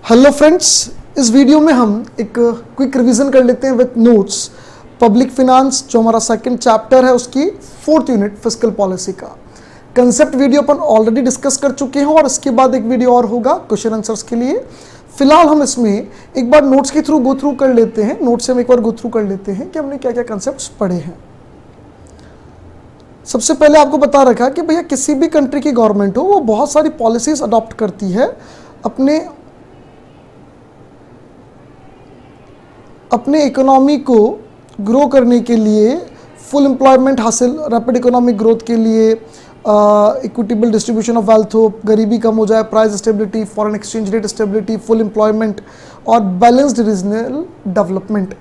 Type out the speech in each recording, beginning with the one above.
Hello friends, इस video में हम एक क्विक रिवीजन कर लेते हैं विद नोट्स पब्लिक फिनांस, जो हमारा सेकंड चैप्टर है उसकी फोर्थ यूनिट फिस्कल पॉलिसी का कंसेप्ट वीडियो अपन ऑलरेडी डिस्कस कर चुके हैं और इसके बाद एक वीडियो और होगा क्वेश्चन आंसर्स के लिए। फिलहाल हम इसमें एक बार नोट्स के थ्रू गो थ्रू कर लेते हैं, नोट्स से हम एक बार गो थ्रू कर लेते हैं कि हमने क्या क्या कंसेप्ट पढ़े हैं। सबसे पहले आपको बता रखा कि भैया किसी भी कंट्री की गवर्नमेंट हो वो बहुत सारी पॉलिसीज अडॉप्ट करती है अपने इकोनॉमी को ग्रो करने के लिए, फुल एम्प्लॉयमेंट हासिल, रैपिड इकोनॉमिक ग्रोथ के लिए, इक्विटेबल डिस्ट्रीब्यूशन ऑफ वेल्थ हो, गरीबी कम हो जाए, price stability, foreign exchange rate stability, full employment और balanced regional development.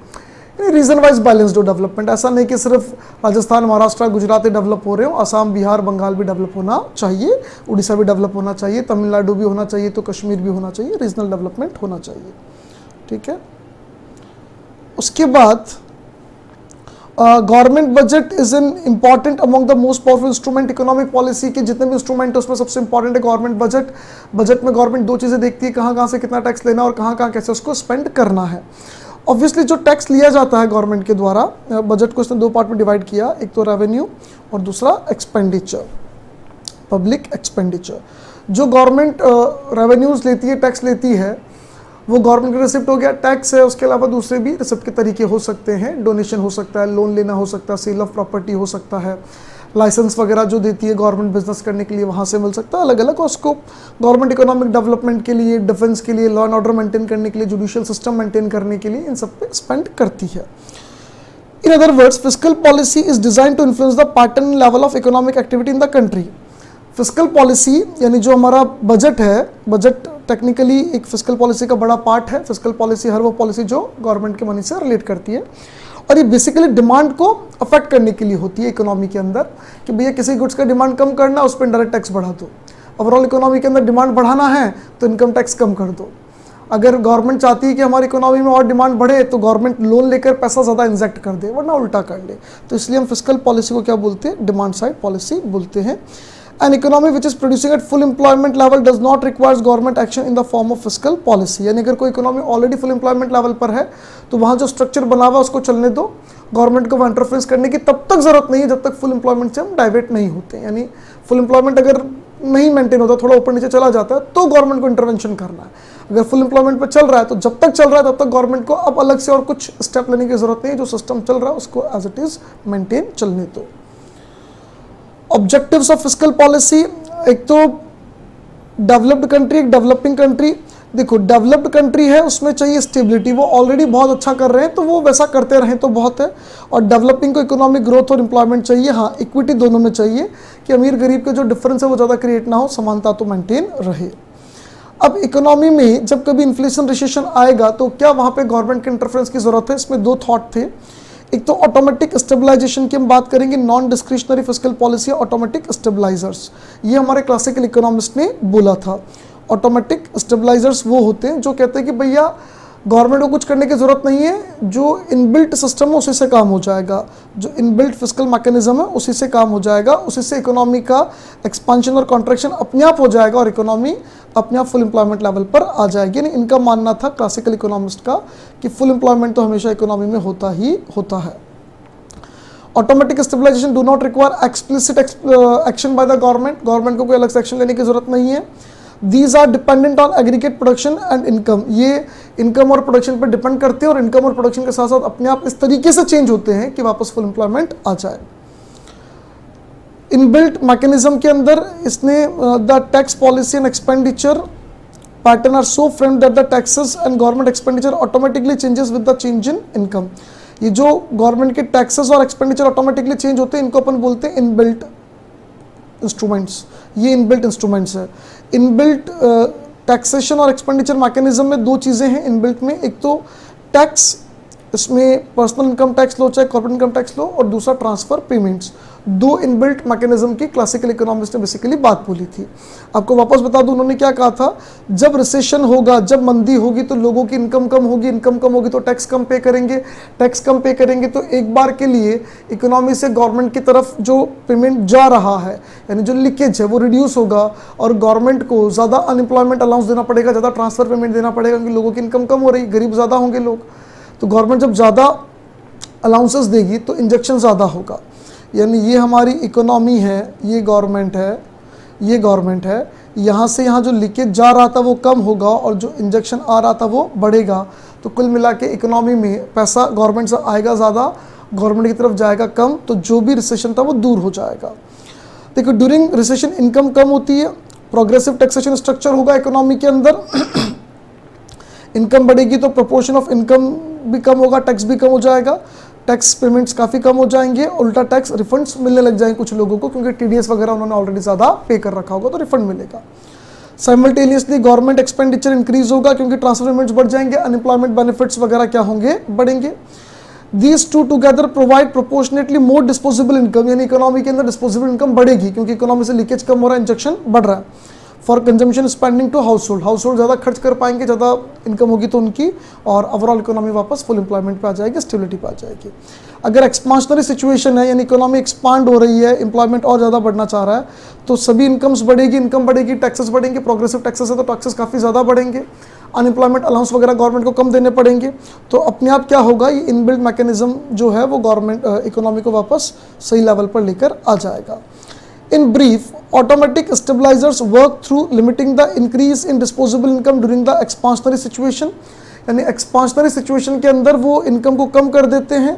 Region wise balanced हो डेवलपमेंट, ऐसा नहीं कि सिर्फ राजस्थान, महाराष्ट्र, गुजरात ही डेवलप हो रहे हो, असम, बिहार, बंगाल भी डेवलप होना चाहिए, उड़ीसा भी डेवलप होना चाहिए, तमिलनाडु भी होना चाहिए, तो कश्मीर भी होना चाहिए, रीजनल डेवलपमेंट होना चाहिए। ठीक है। उसके बाद government budget is an important among the most powerful instrument economic policy के। जितने भी इंस्ट्रूमेंट है उसमें सबसे इंपॉर्टेंट है गवर्नमेंट बजट। बजट में गवर्नमेंट दो चीज़ें देखती है, कहाँ कहाँ से कितना टैक्स लेना और कहाँ कहाँ कैसे उसको स्पेंड करना है। ऑब्वियसली जो टैक्स लिया जाता है गवर्नमेंट के द्वारा, बजट को इसने दो पार्ट में डिवाइड किया, एक तो रेवेन्यू और दूसरा एक्सपेंडिचर, पब्लिक एक्सपेंडिचर। जो गवर्नमेंट रेवेन्यूज लेती है, टैक्स लेती है, वो गवर्नमेंट का रिसिप्ट हो गया, टैक्स है। उसके अलावा दूसरे भी रिसिप्ट के तरीके हो सकते हैं, डोनेशन हो सकता है, लोन लेना हो सकता है, सेल ऑफ प्रॉपर्टी हो सकता है, लाइसेंस वगैरह जो देती है गवर्नमेंट बिजनेस करने के लिए वहाँ से मिल सकता है, अलग अलग। और उसको गवर्नमेंट इकोनॉमिक डेवलपमेंट के लिए, डिफेंस के लिए, लॉ एंड ऑर्डर मेंटेन करने के लिए, जुडिशियल सिस्टम मेंटेन करने के लिए इन सब पे स्पेंड करती है। In other words, fiscal policy is design to influence the pattern level of economic activity in the country. Fiscal policy यानी जो हमारा बजट है, बजट टेक्निकली एक फिस्कल पॉलिसी का बड़ा पार्ट है। फिस्कल पॉलिसी हर वो पॉलिसी जो गवर्नमेंट के मनी से रिलेट करती है और ये बेसिकली डिमांड को अफेक्ट करने के लिए होती है इकोनॉमी के अंदर, कि भैया किसी गुड्स का डिमांड कम करना, उस पर डायरेक्ट टैक्स बढ़ा दो। ओवरऑल इकोनॉमी के अंदर डिमांड बढ़ाना है तो इनकम टैक्स कम कर दो। अगर गवर्नमेंट चाहती है कि हमारी इकोनॉमी में और डिमांड बढ़े तो गवर्नमेंट लोन लेकर पैसा ज़्यादा इंजेक्ट कर दे, वरना उल्टा कर ले। तो इसलिए हम फिस्कल पॉलिसी को क्या बोलते हैं? डिमांड साइड पॉलिसी बोलते हैं। An economy which is producing at full employment level does not requires government action in the form of fiscal policy। यानी अगर कोई economy already full employment level पर है तो वहाँ जो स्ट्रक्चर बना हुआ उसको चलने दो, गवर्नमेंट को इंटरफेरेंस करने की तब तक जरूरत नहीं है जब तक फुल एम्प्लॉयमेंट से हम डाइवर्ट नहीं होते। यानी फुल एम्प्लॉयमेंट अगर नहीं मेंटेन होता, थोड़ा ऊपर नीचे चला जाता है, तो गवर्नमेंट को इंटरवेंशन करना है। अगर फुल एम्प्लॉयमेंट पर चल रहा है तो जब तक चल रहा है तब तक गवर्नमेंट को अब अलग से और कुछ स्टेप लेने की जरूरत नहीं है। जो सिस्टम चल रहा है उसको एज इट इज मेंटेन चलने दो। ऑब्जेक्टिव्स ऑफ फिस्कल पॉलिसी, एक तो डेवलप्ड कंट्री, एक डेवलपिंग कंट्री। देखो डेवलप्ड कंट्री है उसमें चाहिए स्टेबिलिटी, वो ऑलरेडी बहुत अच्छा कर रहे हैं तो वो वैसा करते रहें तो बहुत है। और डेवलपिंग को इकोनॉमिक ग्रोथ और एम्प्लॉयमेंट चाहिए, हाँ इक्विटी दोनों में चाहिए कि अमीर गरीब का जो डिफरेंस है वो ज़्यादा क्रिएट ना हो, समानता तो मेंटेन रहे। अब इकोनॉमी में जब कभी इन्फ्लेशन रिसेशन आएगा तो क्या वहाँ पे गवर्नमेंट के इंटरफेरेंस की जरूरत है? इसमें दो थॉट थे। एक तो ऑटोमेटिक स्टेबलाइजेशन की हम बात करेंगे, non discretionary fiscal policy, automatic stabilisers, ये हमारे क्लासिकल इकोनॉमिस्ट ने बोला था। ऑटोमेटिक स्टेबलाइजर्स वो होते हैं जो कहते हैं कि भैया गवर्नमेंट को कुछ करने की जरूरत नहीं है, जो इनबिल्ट सिस्टम है उसी से काम हो जाएगा, जो इनबिल्ट फिस्कल मैकेनिज्म है उसी से काम हो जाएगा, उसी से इकोनॉमी का एक्सपांशन और कॉन्ट्रैक्शन अपने आप हो जाएगा और इकोनॉमी अपने आप फुल एम्प्लॉयमेंट लेवल पर आ जाएगी। यानी इनका मानना था क्लासिकल इकोनॉमिस्ट का कि फुल एम्प्लॉयमेंट तो हमेशा इकोनॉमी में होता ही होता है। Automatic stabilization do not require explicit action by the government, government को कोई अलग से एक्शन लेने की जरूरत नहीं है। These are dependent on aggregate production and income, ये इनकम और प्रोडक्शन पर डिपेंड करते हैं और इनकम और प्रोडक्शन के साथ साथ अपने आप इस तरीके से चेंज होते हैं कि वापस फुल एम्प्लॉयमेंट आ जाए। इनबिल्ट मैकेनिज्म के अंदर इसने the tax policy and expenditure pattern are so framed that the taxes and government expenditure automatically changes with the change in income. ये जो गवर्नमेंट के टैक्सेस और एक्सपेंडिचर ऑटोमेटिकली चेंज होते हैं, इनको अपन बोलते हैं इनबिल्ट इंस्ट्रूमेंट्स। ये इनबिल्ट इंस्ट्रूमेंट्स है। इनबिल्ट टैक्सेशन और एक्सपेंडिचर मैकेनिज्म में दो चीज़ें हैं इनबिल्ट में, एक तो टैक्स, इसमें पर्सनल इनकम टैक्स लो चाहे कॉर्पोरेट इनकम टैक्स लो, और दूसरा ट्रांसफर पेमेंट्स। दो इनबिल्ट मैकेनिज्म की क्लासिकल इकोनॉमिस्ट ने बेसिकली बात बोली थी। आपको वापस बता दूं उन्होंने क्या कहा था, जब रिसेशन होगा, जब मंदी होगी तो लोगों की इनकम कम होगी, इनकम कम होगी तो टैक्स कम पे करेंगे, टैक्स कम पे करेंगे तो एक बार के लिए इकोनॉमी से गवर्नमेंट की तरफ जो पेमेंट जा रहा है यानी जो लीकेज है वो रिड्यूस होगा और गवर्नमेंट को ज़्यादा अनएम्प्लॉयमेंट अलाउंस देना पड़ेगा, ज़्यादा ट्रांसफर पेमेंट देना पड़ेगा क्योंकि लोगों की इनकम कम हो रही, गरीब ज़्यादा होंगे लोग, तो गवर्नमेंट जब ज़्यादा अलाउंसेस देगी तो इंजेक्शन ज़्यादा होगा। यानी ये हमारी इकोनॉमी है, ये गवर्नमेंट है, ये गवर्नमेंट है, यहाँ से यहाँ जो लीकेज जा रहा था वो कम होगा और जो इंजेक्शन आ रहा था वो बढ़ेगा, तो कुल मिला के इकोनॉमी में पैसा गवर्नमेंट से आएगा ज़्यादा, गवर्नमेंट की तरफ जाएगा कम, तो जो भी रिसेशन था वो दूर हो जाएगा। देखो ड्यूरिंग रिसेशन इनकम कम होती है, प्रोग्रेसिव टैक्सेशन स्ट्रक्चर होगा इकोनॉमी के अंदर, इनकम बढ़ेगी तो प्रोपोर्शन ऑफ इनकम भी कम होगा, टैक्स भी कम हो जाएगा, टैक्स पेमेंट्स काफ़ी कम हो जाएंगे, उल्टा टैक्स रिफंड्स मिलने लग जाएंगे कुछ लोगों को क्योंकि टीडीएस वगैरह उन्होंने ऑलरेडी ज़्यादा पे कर रखा होगा तो रिफंड मिलेगा। साइमल्टेनियसली गवर्नमेंट एक्सपेंडिचर इंक्रीज होगा क्योंकि ट्रांसफर पेमेंट्स बढ़ जाएंगे, अनएम्प्लॉयमेंट बेनिफिट्स वगैरह क्या होंगे, बढ़ेंगे। These two together provide proportionately more disposable income, यानी इकोनॉमी के अंदर डिस्पोजेबल इनकम बढ़ेगी क्योंकि इकोनॉमी से लीकेज कम हो रहा है, इंजेक्शन बढ़ रहा है। For consumption spending to household ज़्यादा खर्च कर पाएंगे, ज़्यादा इनकम होगी तो उनकी, और ओवरऑल इकोनॉमी वापस फुल एम्प्लॉयमेंट पे आ जाएगी, स्टेबिलिटी पे आ जाएगी। अगर एक्सपांशनरी सिचुएशन है यानी इकोनॉमी एक्सपांड हो रही है, एम्प्लॉयमेंट और ज़्यादा बढ़ना चाह रहा है, तो सभी इनकम्स बढ़ेगी, इनकम बढ़ेगी, टैक्सेस बढ़ेंगे, प्रोग्रेसिव टैक्सेस है तो टैक्सेस काफ़ी ज़्यादा बढ़ेंगे, अनएम्प्लॉयमेंट अलाउंस वगैरह गवर्नमेंट को कम देने पड़ेंगे, तो अपने आप क्या होगा, ये इनबिल्ट मैकेनिज्म जो है वो गवर्नमेंट इकोनॉमी को वापस सही लेवल पर लेकर आ जाएगा। In brief, automatic stabilizers work through limiting the increase in disposable income during the expansionary situation, यानी एक्सपांशनरी सिचुएशन के अंदर वो इनकम को कम कर देते हैं,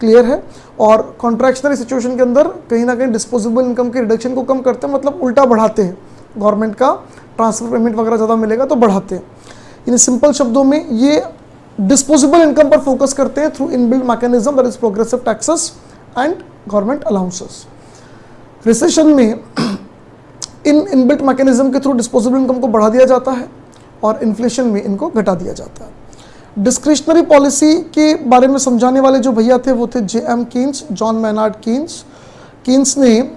क्लियर है, और कॉन्ट्रैक्शनरी सिचुएशन के अंदर कहीं ना कहीं डिस्पोजेबल इनकम के रिडक्शन को कम करते हैं, मतलब उल्टा बढ़ाते हैं, गवर्नमेंट का ट्रांसफर पेमेंट वगैरह ज़्यादा मिलेगा तो बढ़ाते हैं। यानी सिंपल शब्दों में ये डिस्पोजेबल इनकम पर फोकस करते हैं through inbuilt mechanism that is progressive taxes and government allowances. Recession में इन इनबिल्ट मैकेनिज्म के थ्रू डिस्पोजेबल इनकम को बढ़ा दिया जाता है और इन्फ्लेशन में इनको घटा दिया जाता है। डिस्क्रिशनरी पॉलिसी के बारे में समझाने वाले जो भैया थे वो थे J.M. Keynes, John Maynard Keynes. Keynes ने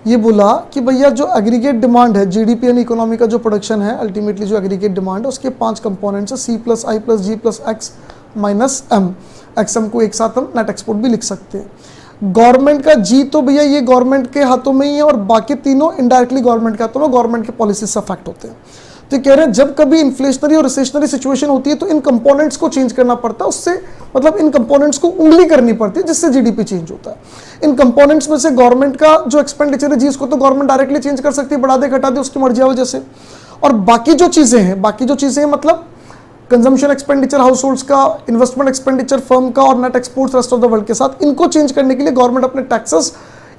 ये बोला कि भैया जो एग्रीगेट डिमांड है, जीडीपी यानी इकोनॉमी का जो प्रोडक्शन है, अल्टीमेटली जो एग्रीगेट डिमांड है उसके 5 कंपोनेंट्स है, C+I+G+X-M। XM को एक साथ हम नेट एक्सपोर्ट भी लिख सकते हैं। गवर्नमेंट का जी तो भैया ये गवर्नमेंट के हाथों में ही है और बाकी तीनों इनडायरेक्टली गवर्नमेंट के हाथों में, गवर्नमेंट के पॉलिसी से अफेक्ट होते हैं। तो कह रहे हैं जब कभी इन्फ्लेशनरी और रिसेशनरी सिचुएशन होती है तो इन कंपोनेंट्स को चेंज करना पड़ता है, उससे मतलब इन कंपोनेंट्स को उंगली करनी पड़ती है जिससे जीडीपी चेंज होता है। इन कंपोनेंट्स में से गवर्नमेंट का जो एक्सपेंडिचर है जी उसको तो गवर्नमेंट डायरेक्टली चेंज कर सकती है, बढ़ा दे घटा दे उसकी मर्जी वजह से, और बाकी जो चीज़ें हैं मतलब कंजम्पशन एक्सपेंडिचर हाउस होल्ड्स का, इन्वेस्टमेंट एक्सपेंडिचर फर्म का और net exports rest of the world के साथ, इनको चेंज करने के लिए गवर्नमेंट अपने टैक्सेस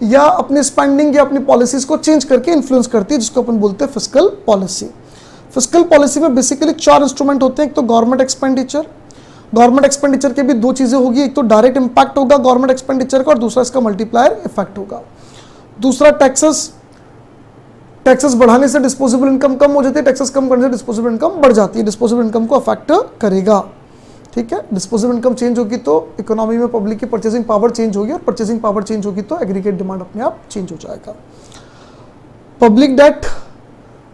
या अपनी स्पेंडिंग या अपनी पॉलिसीज को चेंज करके इन्फ्लुएंस करती है, जिसको अपन बोलते हैं फिस्कल पॉलिसी। फिस्कल पॉलिसी में बेसिकली 4 इंस्ट्रूमेंट होते हैं। एक तो गवर्नमेंट एक्सपेंडिचर के भी 2 चीज़ें होगी, एक तो डायरेक्ट इंपैक्ट होगा गवर्नमेंट एक्सपेंडिचर का और दूसरा इसका मल्टीप्लायर इफेक्ट होगा। दूसरा टैक्सेस बढ़ाने से डिस्पोजेबल इनकम कम हो जाती है, टैक्सेस कम करने से डिस्पोजेबल इनकम बढ़ जाती है, डिस्पोजेबल इनकम को अफेक्ट करेगा। ठीक है, डिस्पोजेबल इनकम चेंज होगी तो इकोनॉमी में पब्लिक की परचेसिंग पावर चेंज होगी और परचेसिंग पावर चेंज होगी तो एग्रीगेट डिमांड अपने आप चेंज हो जाएगा। पब्लिक डेट,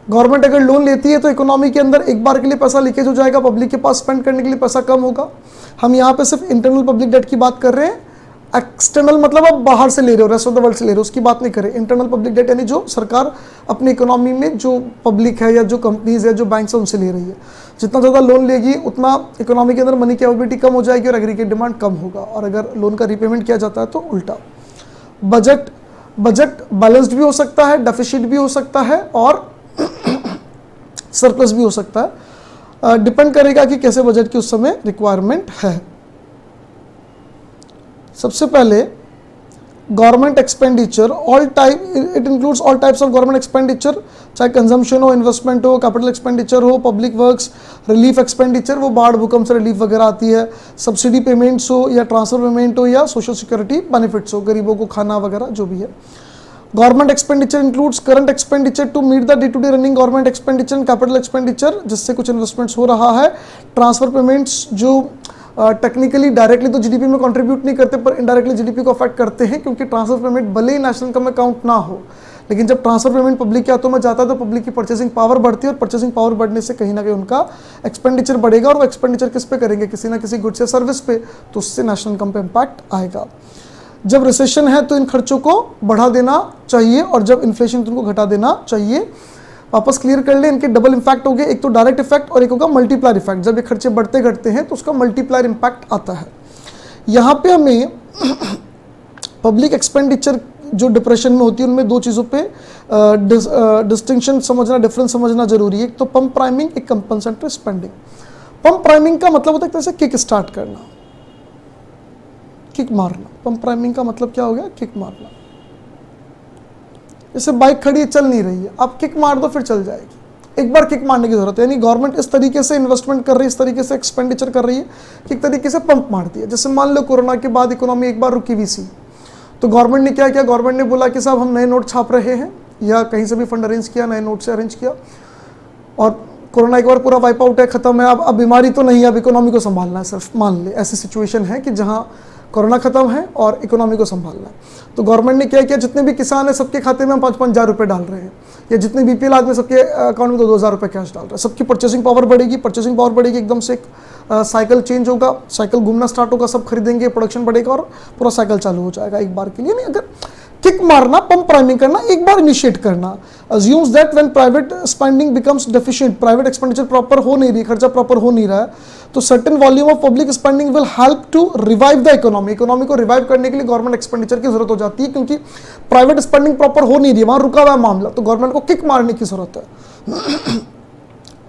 गवर्नमेंट अगर लोन लेती है तो इकोनॉमी के अंदर एक बार के लिए पैसा लीकेज हो जाएगा, पब्लिक के पास स्पेंड करने के लिए पैसा कम होगा। हम यहाँ पे सिर्फ इंटरनल पब्लिक डेट की बात कर रहे हैं, एक्सटर्नल मतलब आप बाहर से ले रहे हो, रेस्ट ऑफ द वर्ल्ड से ले रहे हो, उसकी बात नहीं करें। इंटरनल पब्लिक डेट यानी जो सरकार अपनी इकोनॉमी में जो पब्लिक है या जो कंपनीज है, जो बैंक है उनसे ले रही है। जितना ज़्यादा लोन लेगी उतना इकोनॉमी के अंदर मनी की अवेलेबिलिटी कम हो जाएगी और एग्रीगेट डिमांड कम होगा, और अगर लोन का रीपेमेंट किया जाता है तो उल्टा। बजट बैलेंस्ड भी हो सकता है, डेफिसिट भी हो सकता है और सरप्लस भी हो सकता है, डिपेंड करेगा कि कैसे बजट की उस समय रिक्वायरमेंट है। सबसे पहले government expenditure, all type, it includes all types of government expenditure, चाहे कंजम्पशन हो, इन्वेस्टमेंट हो, कैपिटल एक्सपेंडिचर हो, पब्लिक वर्क्स, रिलीफ एक्सपेंडिचर, वो बाढ़ भूकंप से रिलीफ वगैरह आती है, सब्सिडी पेमेंट्स हो या ट्रांसफर पेमेंट हो या सोशल सिक्योरिटी बेनिफिट्स हो, गरीबों को खाना वगैरह जो भी है। Government expenditure includes current expenditure to meet the day to day running government expenditure, capital expenditure जिससे कुछ इन्वेस्टमेंट्स हो रहा है, ट्रांसफर पेमेंट्स जो टेक्निकली डायरेक्टली तो जीडीपी में कंट्रीब्यूट नहीं करते, पर इनडायरेक्टली जीडीपी को अफेक्ट करते हैं, क्योंकि ट्रांसफर पेमेंट भले ही नेशनल इनकम में काउंट ना हो, लेकिन जब ट्रांसफर पेमेंट पब्लिक के हाथों में जाता है तो पब्लिक की परचेसिंग पावर बढ़ती है, और परचेसिंग पावर बढ़ने से कहीं ना कहीं उनका एक्सपेंडिचर बढ़ेगा, और वो एक्सपेंडिचर किस पे करेंगे, किसी ना किसी गुड्स या सर्विस पे, तो उससे नेशनल इनकम पे इम्पैक्ट आएगा। जब रिसेशन है तो इन खर्चों को बढ़ा देना चाहिए, और जब इन्फ्लेशन तो उनको घटा देना चाहिए। वापस क्लियर कर ले, इनके डबल इम्पैक्ट हो गए, एक तो डायरेक्ट इफेक्ट और एक होगा मल्टीप्लायर इफेक्ट। जब ये खर्चे बढ़ते घटते हैं तो उसका मल्टीप्लायर इम्पैक्ट आता है। यहाँ पे हमें पब्लिक एक्सपेंडिचर जो डिप्रेशन में होती है उनमें दो चीज़ों पे डिस्टिंक्शन समझना, डिफरेंस समझना जरूरी है। एक तो पंप प्राइमिंग, एक कंपनसेटरी स्पेंडिंग। पंप प्राइमिंग का मतलब होता है जैसे किक स्टार्ट करना, किक मारना। पंप प्राइमिंग का मतलब क्या हो गया, किक मारना। जैसे बाइक खड़ी है, चल नहीं रही है, आप किक मार दो फिर चल जाएगी। एक बार किक मारने की जरूरत है, यानी गवर्नमेंट इस तरीके से इन्वेस्टमेंट कर रही है, इस तरीके से एक्सपेंडिचर कर रही है कि एक तरीके से पंप मारती है। जैसे मान लो कोरोना के बाद इकोनॉमी एक बार रुकी हुई सी, तो गवर्नमेंट ने क्या किया, गवर्नमेंट ने बोला कि साहब हम नए नोट छाप रहे हैं, या कहीं से भी फंड अरेंज किया, नए नोट से अरेंज किया, और कोरोना एक बार पूरा वाइप आउट है, खत्म है, अब बीमारी तो नहीं है, अब इकोनॉमी को संभालना है सिर्फ। मान ले ऐसी सिचुएशन है कि जहां कोरोना खत्म है और इकोनॉमी को संभालना है, तो गवर्नमेंट ने क्या किया, जितने भी किसान हैं सबके खाते में हम 5-5 हज़ार रुपये डाल रहे हैं, या जितने बीपीएल आदमी सबके अकाउंट में 2-2 हज़ार रुपये कैश डाल रहे हैं। सबकी परचेसिंग पावर बढ़ेगी, परचेसिंग पावर बढ़ेगी, एकदम से एक साइकिल चेंज होगा, साइकिल घूमना स्टार्ट होगा, सब खरीदेंगे, प्रोडक्शन बढ़ेगा और पूरा साइकिल चालू हो जाएगा एक बार के लिए। नहीं, अगर किक मारना, पंप प्राइमिंग करना, एक बार इनिशिएट करना, assumes that when private spending becomes deficient, private expenditure proper हो नहीं रही, खर्चा प्रॉपर हो नहीं रहा है, तो certain volume of public spending will help to revive the economy. Economy को रिवाइव करने के लिए गवर्नमेंट एक्सपेंडिचर की जरूरत हो जाती है, क्योंकि प्राइवेट स्पेंडिंग प्रॉपर हो नहीं रही है, वहां रुका हुआ है मामला, तो गवर्नमेंट को किक मारने की जरूरत है।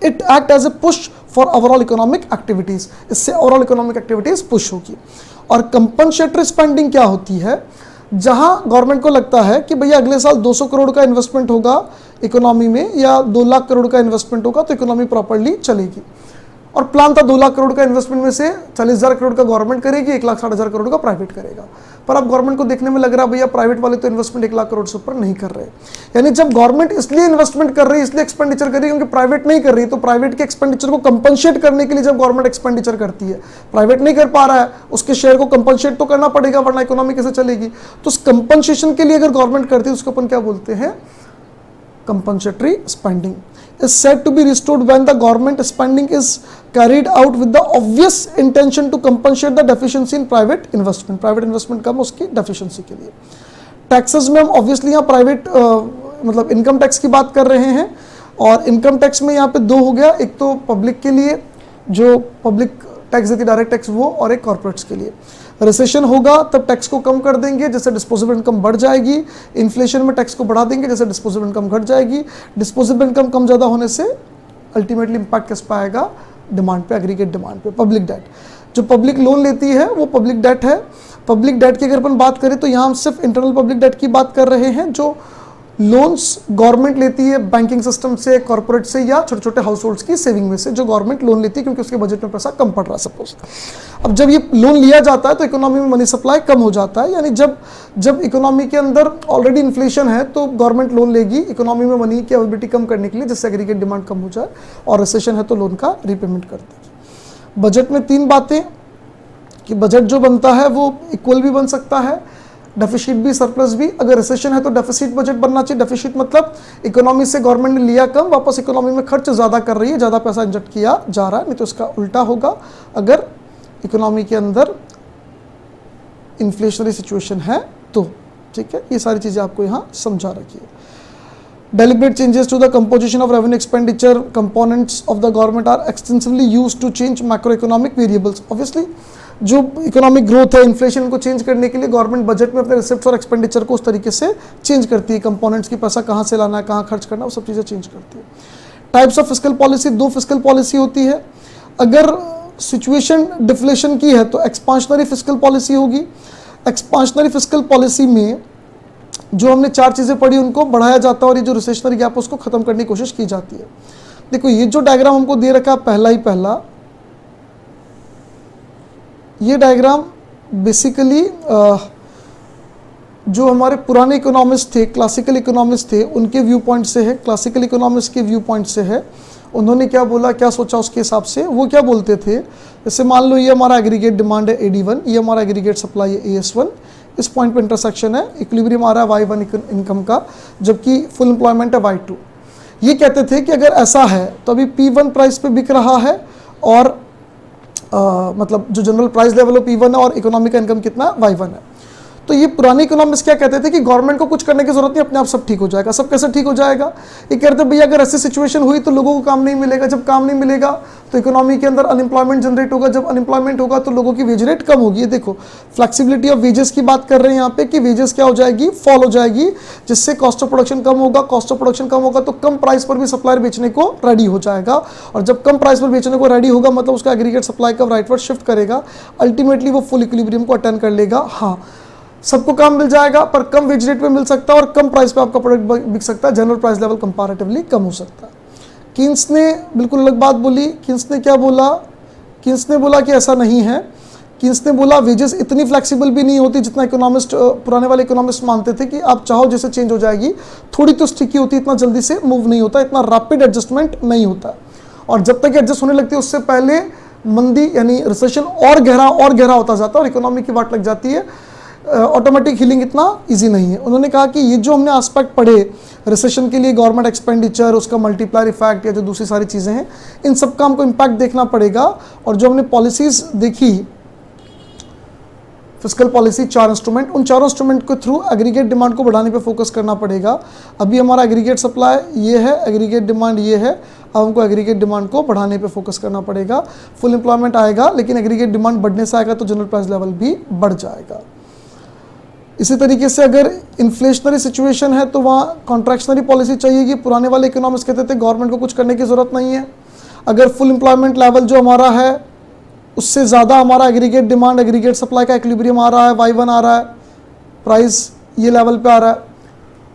It act as a push for overall economic activities, इससे ओवरऑल इकोनॉमिक एक्टिविटीज पुश होगी। और कंपनसेटरी स्पेंडिंग क्या होती है, जहां गवर्नमेंट को लगता है कि भैया अगले साल 200 करोड़ का इन्वेस्टमेंट होगा इकोनॉमी में, या 2 लाख करोड़ का इन्वेस्टमेंट होगा, तो इकोनॉमी प्रॉपर्ली चलेगी। और प्लान था 2 लाख करोड़ का इन्वेस्टमेंट में से 40,000 करोड़ का गवर्नमेंट करेगी, 1,60,000 करोड़ का प्राइवेट करेगा। पर अब गवर्नमेंट को देखने में लग रहा है भैया प्राइवेट वाले तो इन्वेस्टमेंट 1 लाख करोड़ से ऊपर नहीं कर रहे। यानी जब गवर्नमेंट इसलिए इन्वेस्टमेंट कर रही है, इसलिए एक्सपेंडिचर कर रही है क्योंकि प्राइवेट नहीं कर रही, तो प्राइवेट के एक्सपेंडिचर को कंपनसेट करने के लिए जब गवर्नमेंट एक्सपेंडिचर करती है, प्राइवेट नहीं कर पा रहा है, उसके शेयर को कंपनसेट तो करना पड़ेगा, वरना इकोनॉमी कैसे चलेगी। तो उस कंपनसेशन के लिए अगर गवर्नमेंट करती है उसको अपन क्या बोलते हैं, compensatory spending is said to be restored when the government spending is carried out with the obvious intention to compensate the deficiency in private investment। Private investment कम उसकी डेफिशिएंसी के लिए। टैक्सेस में हम ऑब्वियसली यहाँ प्राइवेट मतलब income tax की बात कर रहे हैं, और इनकम टैक्स में यहाँ पे 2 हो गया, एक तो पब्लिक के लिए जो पब्लिक टैक्स देती डायरेक्ट टैक्स वो, और एक कॉर्पोरेट्स के लिए। रिसेशन होगा तब टैक्स को कम कर देंगे, जैसे डिस्पोजेबल इनकम बढ़ जाएगी। इन्फ्लेशन में टैक्स को बढ़ा देंगे, जैसे डिस्पोजेबल इनकम घट जाएगी। डिस्पोजेबल इनकम कम ज़्यादा होने से अल्टीमेटली इम्पैक्ट किस पे आएगा, डिमांड पे, एग्रीगेट डिमांड पे। पब्लिक डेट, जो पब्लिक लोन लेती है वो पब्लिक डेट है। पब्लिक डेट की अगर अपन बात करें तो यहाँ हम सिर्फ इंटरनल पब्लिक डेट की बात कर रहे हैं, जो लोन्स गवर्नमेंट लेती है बैंकिंग सिस्टम से, कॉर्पोरेट से, या छोटे छोटे हाउस होल्ड्स की सेविंग में से, जो गवर्नमेंट लोन लेती है क्योंकि उसके बजट में पैसा कम पड़ रहा है सपोज। अब जब ये लोन लिया जाता है तो इकोनॉमी में मनी सप्लाई कम हो जाता है, यानी जब इकोनॉमी के अंदर ऑलरेडी इन्फ्लेशन है तो गवर्नमेंट लोन लेगी इकोनॉमी में मनी की अवेलेबिलिटी कम करने के लिए, जिससे एग्रीगेट डिमांड कम हो जाए, और रिसेशन है तो लोन का रीपेमेंट कर देगी। बजट में 3 बातें कि बजट जो बनता है वो इक्वल भी बन सकता है, डेफिसिट भी, सरप्लस भी। अगर रिसेशन है तो डेफिसिट बजट बनना चाहिए। डेफिसिट मतलब इकोनॉमी से गवर्नमेंट ने लिया कम, वापस इकोनॉमी में खर्च ज़्यादा कर रही है, ज़्यादा पैसा इंजेक्ट किया जा रहा है। नहीं तो इसका उल्टा होगा अगर इकोनॉमी के अंदर इन्फ्लेशनरी सिचुएशन है तो। ठीक है, ये सारी चीज़ें आपको यहाँ समझा रखिए। Deliberate changes to the composition of revenue expenditure components of the government are extensively used to change macroeconomic variables। Obviously जो इकोनॉमिक ग्रोथ है, इन्फ्लेशन को चेंज करने के लिए गवर्नमेंट बजट में अपने रिसिप्ट्स और एक्सपेंडिचर को उस तरीके से चेंज करती है। कंपोनेंट्स की पैसा कहाँ से लाना है, कहाँ खर्च करना है, वो सब चीज़ें चेंज करती है। Types of fiscal policy, 2 fiscal policy होती है। अगर सिचुएशन डिफ्लेशन की है तो एक्सपांशनरी फिस्कल पॉलिसी होगी। एक्सपांशनरी फिस्कल पॉलिसी में जो हमने 4 चीज़ें पढ़ी उनको बढ़ाया जाता है, और ये जो रिसेशनरी गैप है उसको खत्म करने की कोशिश की जाती है। देखो ये जो डायग्राम हमको दे रखा है पहला ही पहला, ये डायग्राम बेसिकली जो हमारे पुराने इकोनॉमिस्ट थे, क्लासिकल इकोनॉमिस्ट थे, उनके व्यू पॉइंट से है, क्लासिकल इकोनॉमिस्ट के व्यू पॉइंट से है। उन्होंने क्या बोला, क्या सोचा उसके हिसाब से वो क्या बोलते थे, जैसे मान लो ये हमारा एग्रीगेट डिमांड है AD1, ये हमारा एग्रीगेट सप्लाई है AS1, इस पॉइंट पे इंटरसेक्शन है, इक्विलिब्रियम आ रहा है Y1 इनकम का, जबकि फुल एम्प्लॉयमेंट है Y2। ये कहते थे कि अगर ऐसा है तो अभी P1 प्राइस पे बिक रहा है और मतलब जो जनरल प्राइस लेवल है P1 है और इकोनॉमिक का इनकम कितना है Y1 है। तो ये पुराने इकोनॉमिस्ट क्या कहते थे कि गवर्नमेंट को कुछ करने की जरूरत नहीं, अपने आप सब ठीक हो जाएगा। सब कैसे ठीक हो जाएगा, ये कहते भैया अगर ऐसी सिचुएशन हुई तो लोगों को काम नहीं मिलेगा, जब काम नहीं मिलेगा तो इकोनॉमी के अंदर अनएम्प्लॉयमेंट जनरेट होगा, जब अनएम्प्लॉयमेंट होगा तो लोगों की वेज रेट कम होगी। ये देखो फ्लेक्सिबिलिटी ऑफ वेजेस की बात कर रहे हैं यहाँ पे कि वेजेस क्या हो जाएगी, फॉल हो जाएगी, जिससे कॉस्ट ऑफ प्रोडक्शन कम होगा। कॉस्ट ऑफ प्रोडक्शन कम होगा तो कम प्राइस पर भी सप्लायर बेचने को रेडी हो जाएगा, और जब कम प्राइस पर बेचने को रेडी होगा मतलब उसका एग्रीगेट सप्लाई का राइटवर्ड शिफ्ट करेगा, अल्टीमेटली वो फुल इक्विलिब्रियम को अटेंड कर लेगा। हाँ, सबको काम मिल जाएगा पर कम वेज रेट पे मिल सकता है और कम प्राइस पे आपका प्रोडक्ट बिक सकता है, जनरल प्राइस लेवल कंपैरेटिवली कम हो सकता है। कीन्स ने बिल्कुल अलग बात बोली। कीन्स ने क्या बोला, कीन्स ने बोला कि ऐसा नहीं है। कीन्स ने बोला वेजेस इतनी फ्लेक्सिबल भी नहीं होती जितना इकोनॉमिस्ट, पुराने वाले इकोनॉमिस्ट मानते थे कि आप चाहो जैसे चेंज हो जाएगी, थोड़ी तो स्टिकी होती, इतना जल्दी से मूव नहीं होता, इतना रैपिड एडजस्टमेंट नहीं होता, और जब तक एडजस्ट होने लगती है उससे पहले मंदी यानी रिसेशन और गहरा होता जाता है और इकोनॉमी की वाट लग जाती है। ऑटोमेटिक हीलिंग इतना इजी नहीं है। उन्होंने कहा कि ये जो हमने एस्पेक्ट पढ़े रिसेशन के लिए, गवर्नमेंट एक्सपेंडिचर, उसका मल्टीप्लायर इफेक्ट या जो दूसरी सारी चीज़ें हैं, इन सब का हमको इम्पैक्ट देखना पड़ेगा। और जो हमने पॉलिसीज़ देखी, फिस्कल पॉलिसी, 4 इंस्ट्रूमेंट, उन चारों इंस्ट्रूमेंट के थ्रू एग्रीगेट डिमांड को बढ़ाने पे फोकस करना पड़ेगा। अभी हमारा एग्रीगेट सप्लाई ये है, एग्रीगेट डिमांड ये है, अब हमको एग्रीगेट डिमांड को बढ़ाने पे फोकस करना पड़ेगा। फुल एम्प्लॉयमेंट आएगा लेकिन एग्रीगेट डिमांड बढ़ने से आएगा तो जनरल प्राइस लेवल भी बढ़ जाएगा। इसी तरीके से अगर इन्फ्लेशनरी सिचुएशन है तो वहाँ कॉन्ट्रैक्शनरी पॉलिसी चाहिए। पुराने वाले इकोनॉमिस्ट कहते थे गवर्नमेंट को कुछ करने की ज़रूरत नहीं है। अगर फुल एम्प्लॉयमेंट लेवल जो हमारा है उससे ज़्यादा हमारा एग्रीगेट डिमांड, एग्रीगेट सप्लाई का इक्विलिब्रियम आ रहा है, Y1 आ रहा है, प्राइस ये लेवल पे आ रहा है,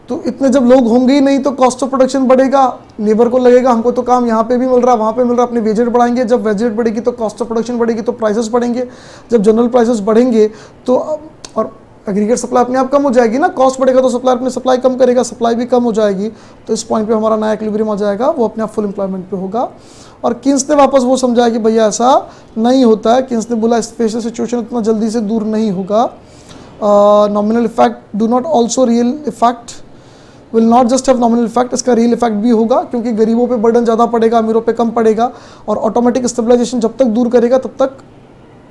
तो इतने जब लोग होंगे ही नहीं तो कॉस्ट ऑफ प्रोडक्शन बढ़ेगा, लेबर को लगेगा हमको तो काम यहाँ पे भी मिल रहा है वहाँ पे मिल रहा है, अपनी वेज रेट बढ़ाएंगे, जब वेज रेट बढ़ेगी तो कॉस्ट ऑफ प्रोडक्शन बढ़ेगी तो प्राइसेस बढ़ेंगे, जब जनरल प्राइसेस बढ़ेंगे तो और एग्रीगेट सप्लाई अपने आप कम हो जाएगी ना, कॉस्ट बढ़ेगा तो सप्लाई अपनी सप्लाई कम करेगा, सप्लाई भी कम हो जाएगी, तो इस पॉइंट पे हमारा नया इक्विलिब्रियम आ जाएगा, वो अपने आप फुल एम्प्लॉयमेंट पे होगा। और कीन्स ने वापस वो समझाया कि भैया ऐसा नहीं होता है। कीन्स ने बोला स्पेशल सिचुएशन इतना जल्दी से दूर नहीं होगा। Nominal effect do not also real effect will not just have nominal effect, इसका रियल इफेक्ट भी होगा क्योंकि गरीबों पे बर्डन ज़्यादा पड़ेगा, अमीरों पे कम पड़ेगा, और ऑटोमेटिक स्टेबलाइजेशन जब तक दूर करेगा तब तक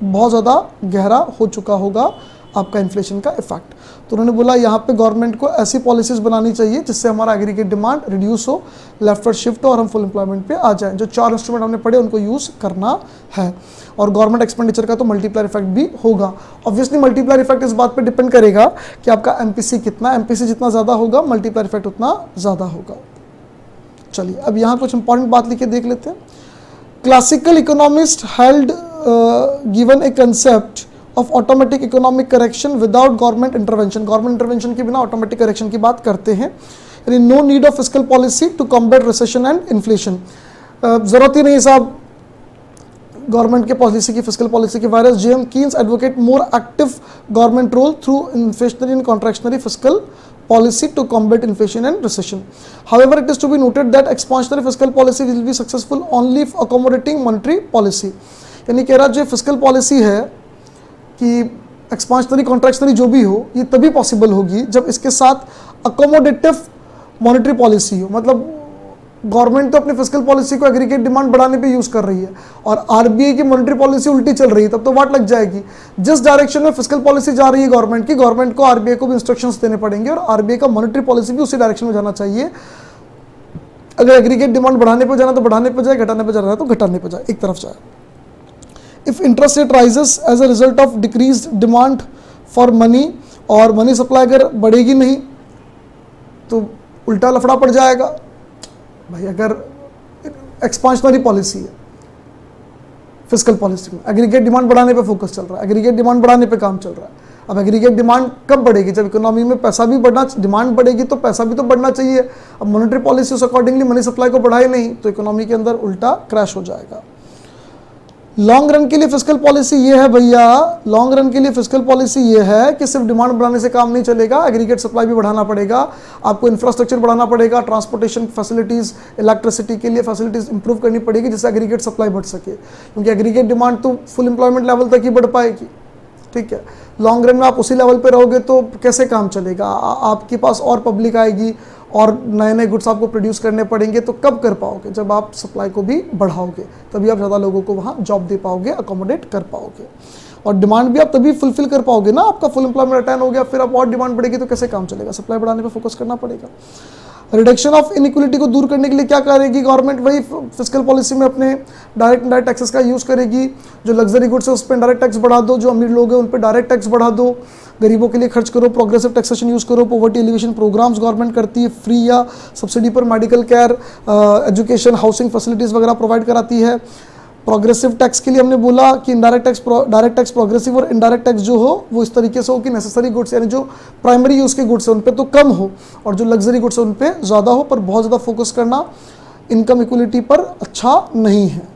बहुत ज़्यादा गहरा हो चुका होगा आपका इन्फ्लेशन का इफेक्ट। तो उन्होंने बोला यहाँ पे गवर्नमेंट को ऐसी पॉलिसीज़ बनानी चाहिए जिससे हमारा एग्रीगेट डिमांड रिड्यूस हो, लेफ्टवर्ड शिफ्ट हो और हम फुल एम्प्लॉयमेंट पे आ जाएं। जो 4 इंस्ट्रूमेंट हमने पढ़े उनको यूज़ करना है। और गवर्नमेंट एक्सपेंडिचर का तो मल्टीप्लायर इफेक्ट भी होगा। ऑब्वियसली मल्टीप्लायर इफेक्ट इस बात पे डिपेंड करेगा कि आपका MPC कितना, MPC जितना ज़्यादा होगा मल्टीप्लायर इफेक्ट उतना ज़्यादा होगा। चलिए अब यहाँ कुछ इंपॉर्टेंट बात लिख के देख लेते हैं। Classical economist held given a concept of automatic economic correction without government intervention. Government intervention के बिना ऑटोमेटिक करेक्शन की बात करते हैं, यानी no need of fiscal policy to combat recession and inflation. ज़रूरत ही नहीं साहब गवर्नमेंट के पॉलिसी की, फिस्कल पॉलिसी की। Whereas JM Keynes advocate more active government role through inflationary and contractionary fiscal policy to combat inflation and recession. However, it is to be noted that expansionary fiscal policy will be successful only if accommodating monetary policy. यानी कह रहा जो fiscal policy है कि expansionary contractionary जो भी हो ये तभी पॉसिबल होगी जब इसके साथ अकोमोडेटिव मॉनेटरी पॉलिसी हो। मतलब गवर्नमेंट तो अपनी फिस्कल पॉलिसी को एग्रीगेट डिमांड बढ़ाने पे यूज़ कर रही है और आरबीआई की मॉनेटरी पॉलिसी उल्टी चल रही है, तब तो वाट लग जाएगी। जिस डायरेक्शन में फिस्कल पॉलिसी जा रही है गवर्नमेंट की, गवर्नमेंट को आरबीआई को भी इंस्ट्रक्शंस देने पड़ेंगे और आरबीआई का मॉनेटरी पॉलिसी भी उसी डायरेक्शन में जाना चाहिए। अगर एग्रीगेट डिमांड बढ़ाने पर जाना तो बढ़ाने पर जाए, घटाने पर जाना है तो घटाने पर जाए, एक तरफ जाए। If interest rate rises as a result of decrease demand for money, और मनी सप्लाई अगर बढ़ेगी नहीं तो उल्टा लफड़ा पड़ जाएगा। भाई अगर एक्सपांशनरी पॉलिसी है फिस्कल पॉलिसी में, एग्रीगेट डिमांड बढ़ाने पे फोकस चल रहा है, एग्रीगेट डिमांड बढ़ाने पे काम चल रहा है। अब एग्रीगेट डिमांड कब बढ़ेगी? जब इकोनॉमी में पैसा भी बढ़ना, डिमांड बढ़ेगी तो पैसा भी तो बढ़ना चाहिए। अब मॉनेटरी पॉलिसी उस अकॉर्डिंगली मनी सप्लाई को बढ़ाए नहीं तो इकोनॉमी के अंदर उल्टा क्रैश हो जाएगा। लॉन्ग रन के लिए फिस्कल पॉलिसी ये है भैया, लॉन्ग रन के लिए फिस्कल पॉलिसी ये है कि सिर्फ डिमांड बढ़ाने से काम नहीं चलेगा, एग्रीगेट सप्लाई भी बढ़ाना पड़ेगा, आपको इंफ्रास्ट्रक्चर बढ़ाना पड़ेगा, ट्रांसपोर्टेशन फैसिलिटीज़, इलेक्ट्रिसिटी के लिए फैसिलिटीज़ इंप्रूव करनी पड़ेगी जिससे एग्रीगेट सप्लाई बढ़ सके, क्योंकि एग्रीगेट डिमांड तो फुल एम्प्लॉयमेंट लेवल तक ही बढ़ पाएगी। ठीक है, लॉन्ग रन में आप उसी लेवल पे रहोगे तो कैसे काम चलेगा, आपके पास और पब्लिक आएगी और नए नए गुड्स आपको प्रोड्यूस करने पड़ेंगे, तो कब कर पाओगे, जब आप सप्लाई को भी बढ़ाओगे, तभी आप ज़्यादा लोगों को वहाँ जॉब दे पाओगे, अकोमोडेट कर पाओगे, और डिमांड भी आप तभी फुलफिल कर पाओगे ना, आपका फुल एम्प्लॉयमेंट अटेन हो गया, फिर आप और डिमांड बढ़ेगी तो कैसे काम चलेगा, सप्लाई बढ़ाने पर फोकस करना पड़ेगा। रिडक्शन ऑफ इनइक्वलिटी को दूर करने के लिए क्या करेगी गवर्नमेंट, वही फिस्कल पॉलिसी में अपने डायरेक्ट इनडायरेक्ट टैक्सेस का यूज़ करेगी, जो लग्जरी गुड्स है उस पर डायरेक्ट टैक्स बढ़ा दो, जो अमीर लोग हैं उन पर डायरेक्ट टैक्स बढ़ा दो, गरीबों के लिए खर्च करो, प्रोग्रेसिव टैक्सेशन यूज़ करो, पॉवर्टी एलिवेशन प्रोग्राम्स गवर्नमेंट करती है, फ्री या सब्सिडी पर medical care, education, housing facilities वगैरह प्रोवाइड कराती है। प्रोग्रेसिव टैक्स के लिए हमने बोला कि डायरेक्ट टैक्स प्रोग्रेसिव और इनडायरेक्ट टैक्स जो हो वो इस तरीके से हो कि नेसेसरी गुड्स यानी जो प्राइमरी यूज़ के गुड्स हैं उन पे तो कम हो और जो लग्जरी गुड्स हैं उन पे ज़्यादा हो, पर बहुत ज़्यादा फोकस करना इनकम इक्वलिटी पर अच्छा नहीं है।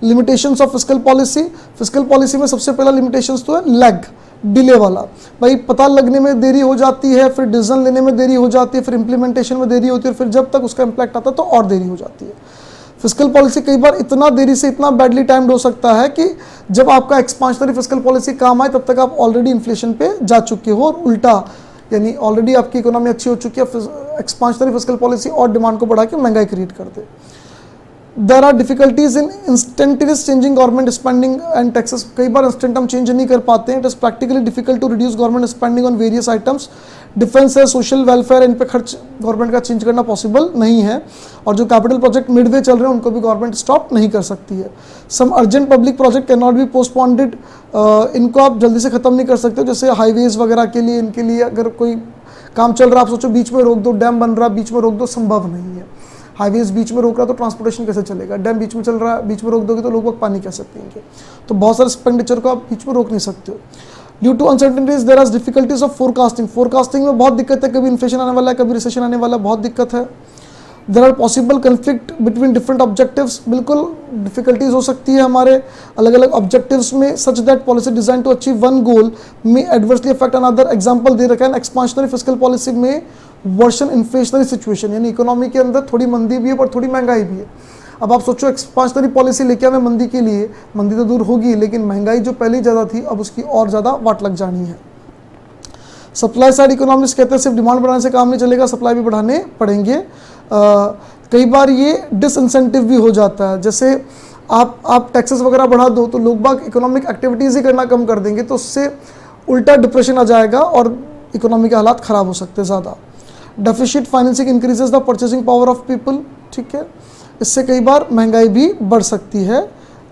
लिमिटेशंस ऑफ फिस्कल पॉलिसी में सबसे पहला लिमिटेशंस तो है लैग, डिले वाला, भाई पता लगने में देरी हो जाती है, फिर डिसीजन लेने में देरी हो जाती है, फिर इम्प्लीमेंटेशन में देरी होती है, फिर जब तक उसका इम्पैक्ट आता है तो और देरी हो जाती है। फिस्कल पॉलिसी कई बार इतना देरी से इतना बैडली टाइम्ड हो सकता है कि जब आपका एक्सपांशनरी फिस्कल पॉलिसी काम आए तब तक आप ऑलरेडी इन्फ्लेशन पे जा चुके हो, और उल्टा यानी ऑलरेडी आपकी इकोनॉमी अच्छी हो चुकी है, एक्सपांशनरी फिस्कल पॉलिसी और डिमांड को बढ़ा के महंगाई क्रिएट कर दे। There are difficulties in instantaneous changing government spending and taxes, कई बार इंस्टेंट हम चेंज नहीं कर पाते हैं, it is practically difficult to reduce government spending on various items, defence है, सोशल वेलफेयर, इन पे खर्च गवर्नमेंट का चेंज करना पॉसिबल नहीं है, और जो कैपिटल प्रोजेक्ट मिडवे चल रहे हैं उनको भी गवर्नमेंट स्टॉप नहीं कर सकती है। Some urgent public project can not be postponed, इनको आप जल्दी से ख़त्म नहीं कर सकते, जैसे हाईवेज वगैरह के लिए, इनके लिए अगर कोई काम चल रहा है आप सोचो बीच में रोक दो, डैम बन रहा बीच में रोक दो, संभव नहीं है। हाईवेज बीच में रोक रहा तो ट्रांसपोर्टेशन कैसे चलेगा, डैम बीच में चल रहा है बीच में रोक दोगे तो लोग पानी कैसे पिएंगे, तो बहुत सारे एक्सपेंडिचर को आप बीच में रोक नहीं सकते हो। Due to uncertainties there are difficulties of forecasting में बहुत दिक्कत है, कभी इन्फ्लेशन आने वाला है, कभी रिसेशन आने वाला है, बहुत दिक्कत है। There are possible conflict between different objectives, बिल्कुल डिफिकल्टीज हो सकती है हमारे अलग अलग ऑब्जेक्टिव्स में, such that policy design to achieve one goal में एडवर्सली अफेक्ट अनदर। एग्जांपल दे रखा है एक्सपांशनरी फिस्कल पॉलिसी में वर्सन इन्फ्लेशनरी सिचुएशन, यानी इकोनॉमी के अंदर थोड़ी मंदी भी है पर थोड़ी महंगाई भी है। अब आप सोचो एक्सपांशनरी पॉलिसी लेके आए मंदी के लिए, मंदी तो दूर होगी लेकिन महंगाई जो पहले ही ज़्यादा थी अब उसकी और ज़्यादा वाट लग जानी है। सप्लाई साइड इकोनॉमिक्स कहते हैं सिर्फ डिमांड बढ़ाने से काम नहीं चलेगा, सप्लाई भी बढ़ाने पड़ेंगे। कई बार ये डिसइंसेंटिव भी हो जाता है, जैसे आप टैक्सेस वगैरह बढ़ा दो तो लोग बाग इकोनॉमिक एक्टिविटीज़ ही करना कम कर देंगे, तो उससे उल्टा डिप्रेशन आ जाएगा और इकोनॉमी के हालात ख़राब हो सकते हैं ज़्यादा। Deficit financing increases the purchasing power of people, ठीक है, इससे कई बार महंगाई भी बढ़ सकती है,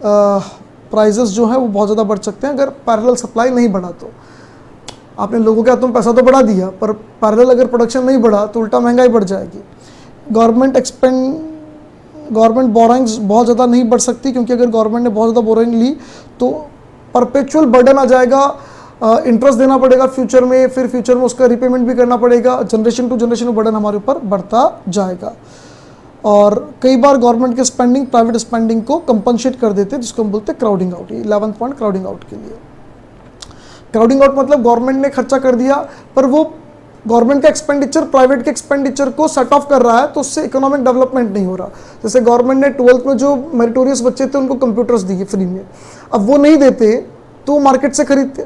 प्राइजेस जो है वो बहुत ज़्यादा बढ़ सकते हैं अगर पैरेलल सप्लाई नहीं बढ़ा तो। आपने लोगों के हाथों में पैसा तो बढ़ा दिया पर पैरेलल अगर प्रोडक्शन नहीं बढ़ा तो उल्टा महंगाई बढ़ जाएगी। गवर्नमेंट बोरोइंग्स बहुत ज़्यादा नहीं बढ़ सकती, क्योंकि अगर गवर्नमेंट ने बहुत ज़्यादा बोरोइंग ली तो परपेचुअल बर्डन आ जाएगा, इंटरेस्ट देना पड़ेगा फ्यूचर में, फिर फ्यूचर में उसका रिपेमेंट भी करना पड़ेगा, जनरेशन टू जनरेशन बर्डन हमारे ऊपर बढ़ता जाएगा। और कई बार गवर्नमेंट के स्पेंडिंग प्राइवेट स्पेंडिंग को कंपनसेट कर देते हैं, जिसको हम बोलते हैं crowding out. 11th point crowding out के लिए, क्राउडिंग आउट मतलब गवर्नमेंट ने खर्चा कर दिया पर वो गवर्नमेंट का एक्सपेंडिचर प्राइवेट के एक्सपेंडिचर को सेट ऑफ कर रहा है, तो उससे इकोनॉमिक डेवलपमेंट नहीं हो रहा। जैसे गवर्नमेंट ने 12th में जो मेरिटोरियस बच्चे थे उनको कंप्यूटर्स दिए फ्री में, अब वो नहीं देते तो मार्केट से खरीदते,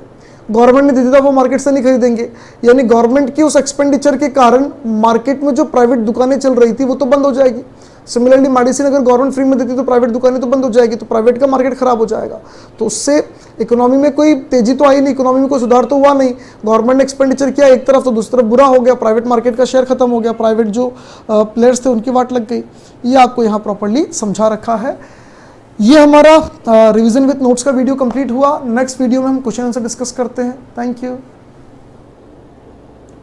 गवर्नमेंट ने दे दिया वो मार्केट से नहीं खरीदेंगे, यानी गवर्नमेंट की उस एक्सपेंडिचर के कारण मार्केट में जो प्राइवेट दुकानें चल रही थी वो तो बंद हो जाएगी। सिमिलरली मेडिसिन अगर गवर्नमेंट फ्री में देती तो प्राइवेट दुकानें तो बंद हो जाएगी, तो प्राइवेट का मार्केट खराब हो जाएगा, तो उससे इकोनॉमी में कोई तेजी तो आई नहीं, इकोनॉमी में कोई सुधार तो हुआ नहीं। गवर्नमेंट ने एक्सपेंडिचर किया एक तरफ तो दूसरी तरफ बुरा हो गया, प्राइवेट मार्केट का शेयर खत्म हो गया, प्राइवेट जो प्लेयर्स थे उनकी वाट लग गई। ये आपको यहाँ प्रॉपर्ली समझा रखा है। ये हमारा रिवीजन विद नोट्स का वीडियो कंप्लीट हुआ। नेक्स्ट वीडियो में हम क्वेश्चन आंसर डिस्कस करते हैं। Thank you.